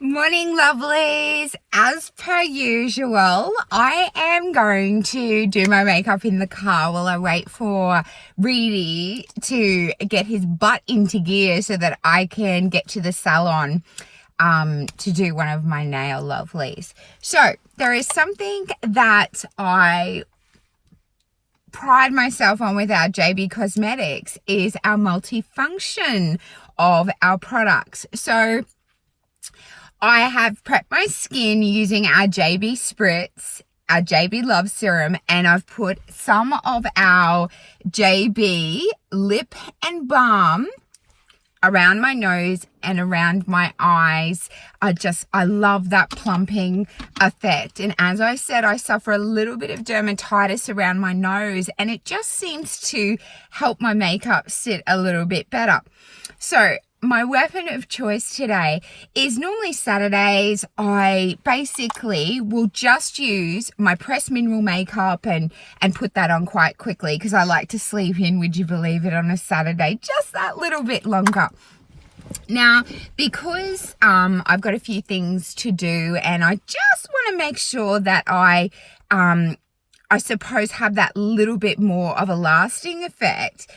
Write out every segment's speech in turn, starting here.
Morning, lovelies. As per usual, I am going to do my makeup in the car while I wait for Reedy to get his butt into gear so that I can get to the salon to do one of my nail lovelies. So there is something that I pride myself on with our JB Cosmetics is our multifunction of our products. So I have prepped my skin using our JB Spritz, our JB Love Serum, and I've put some of our JB Lip and Balm around my nose and around my eyes. I love that plumping effect. And as I said, I suffer a little bit of dermatitis around my nose, and it just seems to help my makeup sit a little bit better. So my weapon of choice today is normally Saturdays. I basically will just use my pressed mineral makeup and put that on quite quickly because I like to sleep in, would you believe it, on a Saturday, just that little bit longer. Now, because I've got a few things to do and I just want to make sure that I suppose have that little bit more of a lasting effect,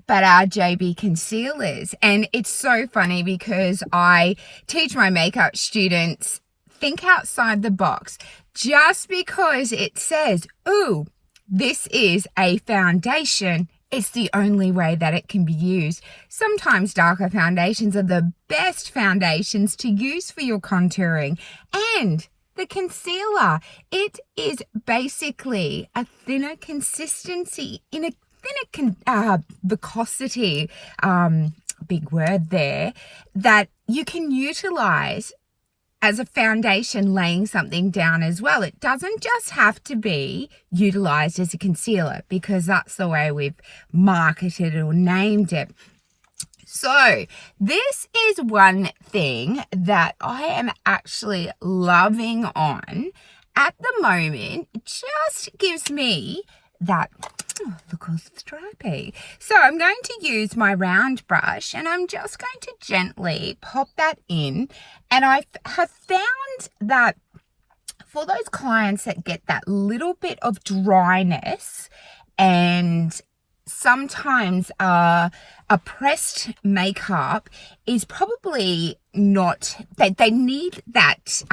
but our JB concealers. And it's so funny because I teach my makeup students, think outside the box. Just because it says, ooh, this is a foundation, it's the only way that it can be used. Sometimes darker foundations are the best foundations to use for your contouring. And the concealer, it is basically a thinner consistency in a viscosity, big word there, that you can utilize as a foundation laying something down as well. It doesn't just have to be utilized as a concealer because that's the way we've marketed or named it. So this is one thing that I am actually loving on at the moment. It just gives me that, oh, look how stripy. So I'm going to use my round brush and I'm just going to gently pop that in. And I have found that for those clients that get that little bit of dryness and sometimes a pressed makeup is probably not, they need that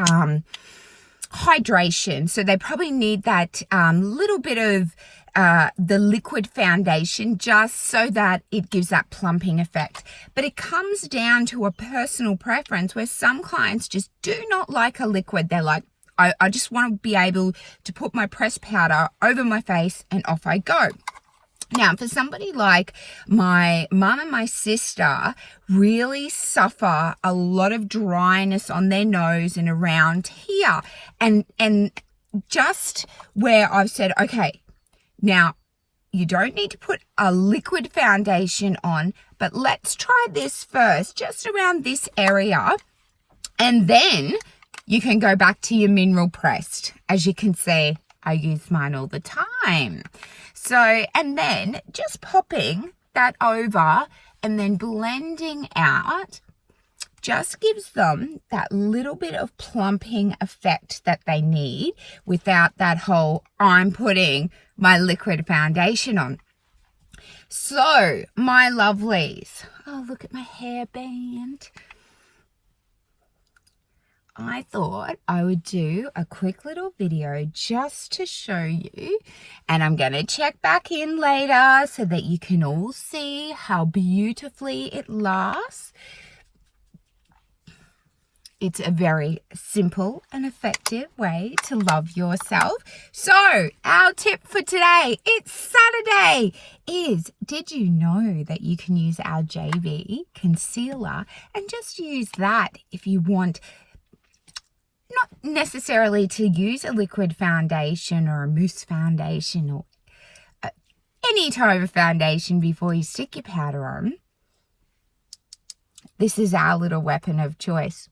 hydration. So they probably need that little bit of the liquid foundation just so that it gives that plumping effect. But it comes down to a personal preference where some clients just do not like a liquid. They're like, I just want to be able to put my pressed powder over my face and off I go. Now, for somebody like my mum and my sister really suffer a lot of dryness on their nose and around here. And just where I've said, okay, now you don't need to put a liquid foundation on, but let's try this first, just around this area. And then you can go back to your mineral pressed. As you can see, I use mine all the time. So, and then just popping that over and then blending out just gives them that little bit of plumping effect that they need without that whole, I'm putting my liquid foundation on. So, my lovelies, oh, look at my hairband. I thought I would do a quick little video just to show you, and I'm going to check back in later so that you can all see how beautifully it lasts. It's a very simple and effective way to love yourself. So our tip for today, it's Saturday, is did you know that you can use our JB concealer and just use that if you want not necessarily to use a liquid foundation or a mousse foundation or any type of foundation before you stick your powder on. This is our little weapon of choice.